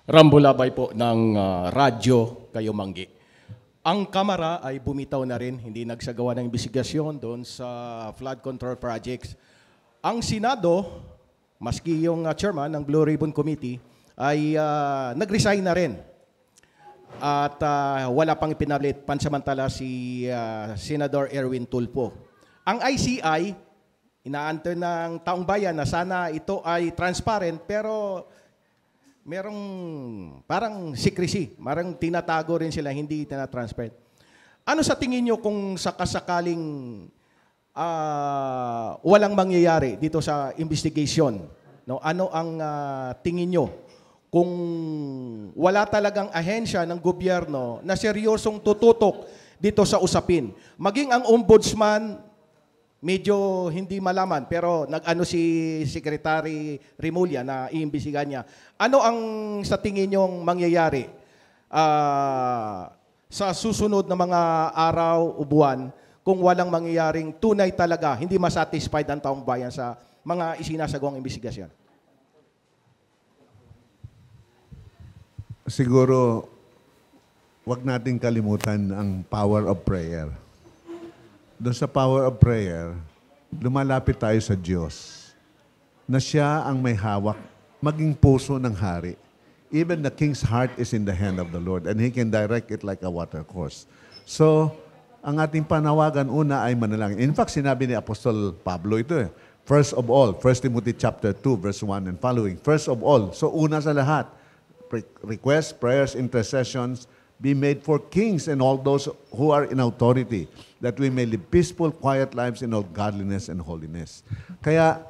Rambulabay po ng radyo kayo Manggi. Ang Kamara ay bumitaw na rin, hindi nagsagawa ng investigasyon doon sa flood control projects. Ang Senado, maski yung chairman ng Blue Ribbon Committee, ay nag-resign na rin. At wala pang ipinalit pansamantala si Senador Erwin Tulfo. Ang ICI, inaantay ng taong bayan na sana ito ay transparent, pero merong parang secrecy, parang tinatago rin sila, hindi tinatransparent. Ano sa tingin nyo kung sakasakaling walang mangyayari dito sa investigation? No? Ano ang tingin nyo kung wala talagang ahensya ng gobyerno na seryosong tututok dito sa usapin? Maging ang ombudsman, medyo hindi malaman, pero nag-ano si Secretary Remulla na iimbestigahan niya. Ano ang sa tingin niyong mangyayari sa susunod na mga araw o buwan kung walang mangyayaring tunay talaga, hindi masatisfied ang taong bayan sa mga isinasagawang investigasyon? Siguro, wag nating kalimutan ang power of prayer. Doon sa power of prayer, lumalapit tayo sa Diyos na siya ang may hawak, maging puso ng hari. Even the king's heart is in the hand of the Lord and He can direct it like a water course. So, ang ating panawagan una ay manalangin. In fact, sinabi ni Apostol Pablo ito eh. First of all, 1 Timothy chapter 2, verse 1 and following. First of all, so una sa lahat, requests, prayers, intercessions, be made for kings and all those who are in authority, that we may live peaceful, quiet lives in all godliness and holiness. Kaya,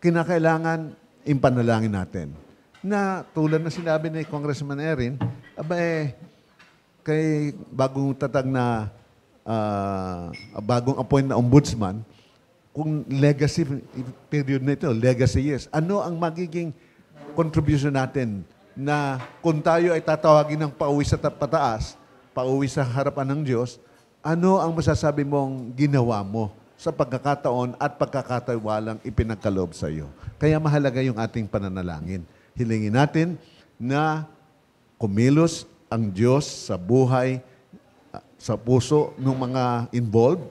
kinakailangan impanalangin natin na tulad na sinabi ni Congressman Erin, kay bagong tatag na, bagong appoint na ombudsman, kung legacy period na ito, legacy years, ano ang magiging contribution natin na kung tayo ay tatawagin ng pauwi sa pataas, pauwi sa harapan ng Diyos, ano ang masasabi mong ginawa mo sa pagkakataon at pagkakatawalang ipinagkaloob sa iyo? Kaya mahalaga yung ating pananalangin. Hilingin natin na kumilos ang Diyos sa buhay, sa puso ng mga involved,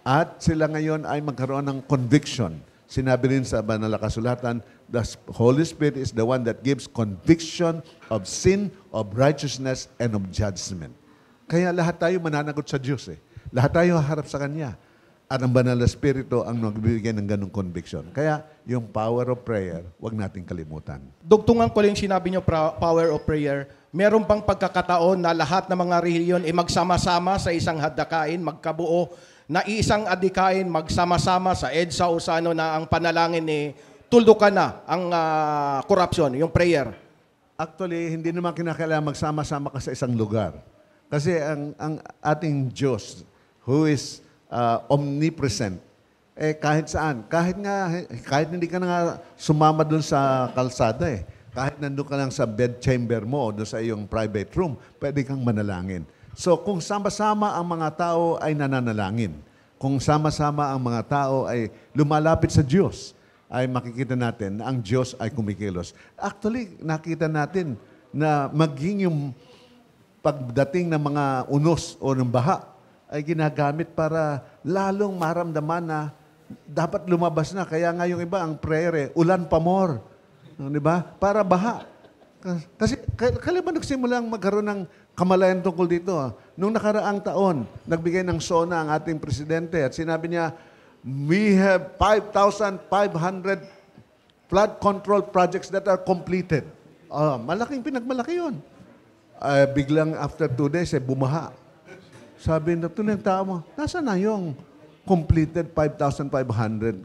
at sila ngayon ay magkaroon ng conviction. Sinabi rin sa banal na kasulatan, the Holy Spirit is the one that gives conviction of sin, of righteousness, and of judgment. Kaya lahat tayo mananagot sa Diyos eh. Lahat tayo haharap sa Kanya. At ang banal na Espiritu ang nagbibigay ng ganong conviction. Kaya yung power of prayer, huwag nating kalimutan. Dugtungan ko lang yung sinabi niyo, power of prayer. Meron bang pagkakataon na lahat ng mga reliyon ay magsama-sama sa isang hadakain, magkabuo, na isang adikain, magsama-sama sa EDSA o sa ano na ang panalangin ni tuldukan na ang corruption, yung prayer? Actually, hindi naman kinakailangan magsama-sama ka sa isang lugar. Kasi ang ating Diyos, who is omnipresent, kahit saan, kahit hindi ka na nga sumama dun sa kalsada kahit nandun ka lang sa bed chamber mo o dun sa iyong private room, pwede kang manalangin. So kung sama-sama ang mga tao ay nananalangin, kung sama-sama ang mga tao ay lumalapit sa Diyos, ay makikita natin na ang Diyos ay kumikilos. Actually, nakita natin na maging yung pagdating ng mga unos o ng baha ay ginagamit para lalong maramdaman na dapat lumabas na. Kaya nga yung iba, ang prayer ulan pa more. Di ba? Para baha. Kasi kailan nagsimulang magkaroon ng kamalayan tungkol dito? Nung nakaraang taon, nagbigay ng SONA ang ating presidente at sinabi niya, we have 5,500 flood control projects that are completed. Malaking pinagmalaki yun. Biglang after 2 days, bumaha. Sabi na ng tao mo, nasa na yung completed 5,500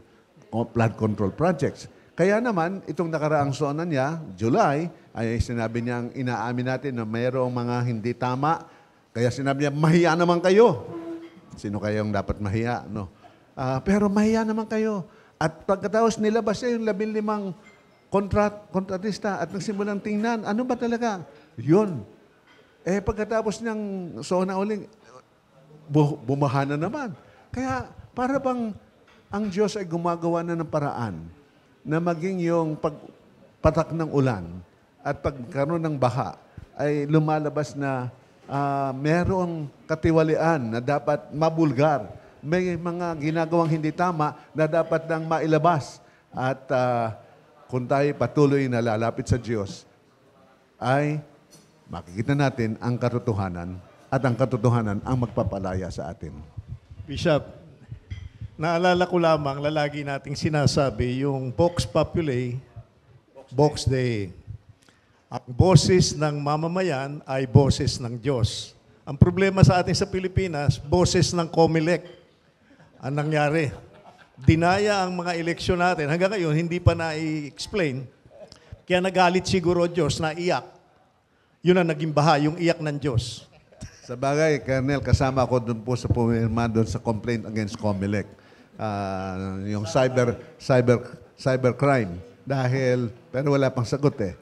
flood control projects? Kaya naman, itong nakaraang SONA niya, July, ay sinabi niyang inaamin natin na mayroong mga hindi tama. Kaya sinabi niya, mahiya naman kayo. Sino kayong dapat mahiya? No? Pero mahiya naman kayo. At pagkatapos nilabas siya yung 15 kontratista at nagsimulang tingnan, ano ba talaga? Yun. Pagkatapos niyang SONA uling, bumaha na naman. Kaya para bang ang Diyos ay gumagawa na ng paraan na maging yung pagpatak ng ulan at pagkaroon ng baha, ay lumalabas na merong katiwalian na dapat mabulgar. May mga ginagawang hindi tama na dapat nang mailabas. At kung tayo patuloy na lalapit sa Diyos, ay makikita natin ang katotohanan at ang katotohanan ang magpapalaya sa atin. Bishop, naalala ko lamang, lalagi nating sinasabi, yung Vox Populi, Vox Dei. Ang boses ng mamamayan ay boses ng Diyos. Ang problema sa atin sa Pilipinas, boses ng COMELEC. Ang nangyari, dinaya ang mga eleksyon natin. Hanggang ngayon, hindi pa na-explain. Kaya nagalit siguro Diyos na iyak. Yun ang naging baha, yung iyak ng Diyos. Sa bagay, Colonel, kasama ko doon po sa pumirma doon sa complaint against COMELEC. Yung cybercrime. Pero wala pang sagot eh.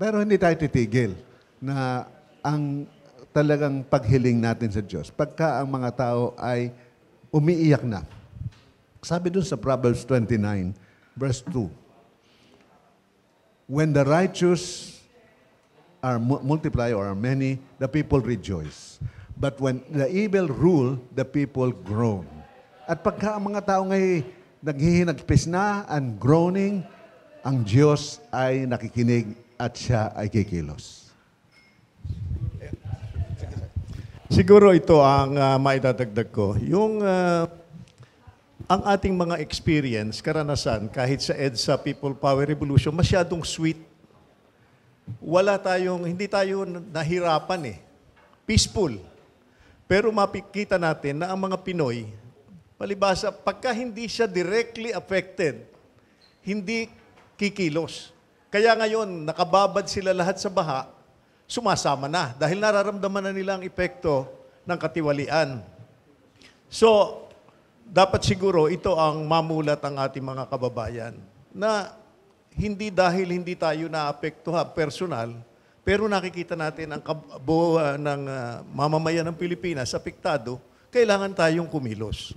Pero hindi tayo titigil na ang talagang paghiling natin sa Diyos. Pagka ang mga tao ay umiiyak na. Sabi doon sa Proverbs 29, verse 2, when the righteous are multiply or are many, the people rejoice. But when the evil rule, the people groan. At pagka ang mga tao ngay naghihinagpis na and groaning, ang Diyos ay nakikinig at siya ay kikilos. Siguro ito ang maidadagdag ko. Yung ang ating mga experience, karanasan, kahit sa EDSA People Power Revolution, masyadong sweet. Hindi tayo nahirapan eh. Peaceful. Pero mapikita natin na ang mga Pinoy, palibasa, pagka hindi siya directly affected, hindi kikilos. Kaya ngayon, nakababad sila lahat sa baha, sumasama na dahil nararamdaman na nila ang epekto ng katiwalian. So, dapat siguro ito ang mamulat ang ating mga kababayan na hindi dahil hindi tayo naapektuhan personal, pero nakikita natin ang kabuuan ng mamamayan ng Pilipinas apektado, kailangan tayong kumilos.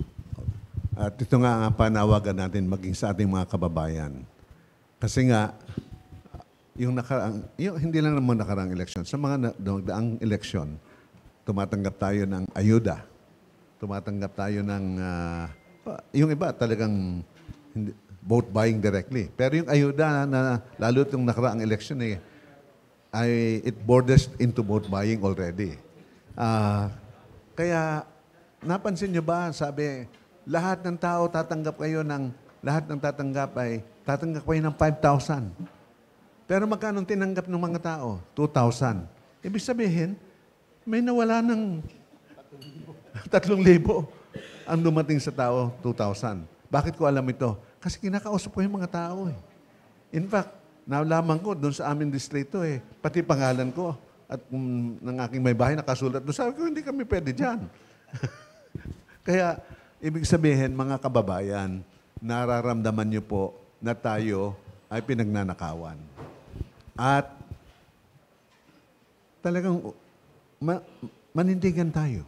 At ito nga ang panawagan natin maging sa ating mga kababayan. Kasi nga, hindi lang naman nakaraang eleksyon, sa mga daang eleksyon, tumatanggap tayo ng ayuda. Tumatanggap tayo ng, yung iba talagang vote buying directly. Pero yung ayuda na lalo itong nakaraang election it borders into vote buying already. Kaya napansin nyo ba, sabi, lahat ng tao tatanggap kayo lahat ng tatanggap kayo ng 5,000. Pero magkano tinanggap ng mga tao? 2,000. Ibig sabihin, may nawala ng 3,000. Ang dumating sa tao, 2,000. Bakit ko alam ito? Kasi kinakausap ko yung mga tao eh. In fact, nalaman ko doon sa aming distrito pati pangalan ko at ng aking may bahay nakasulat doon. Sabi ko, hindi kami pwede dyan. Kaya, ibig sabihin, mga kababayan, nararamdaman niyo po na tayo ay pinagnanakawan. At talagang manindigan tayo.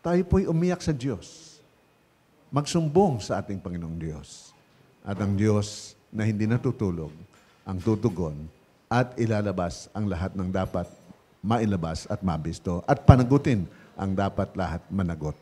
Tayo po'y umiyak sa Diyos. Magsumbong sa ating Panginoong Diyos. At ang Diyos na hindi natutulog, ang tutugon at ilalabas ang lahat ng dapat mailabas at mabisto at panagutin ang dapat lahat managot.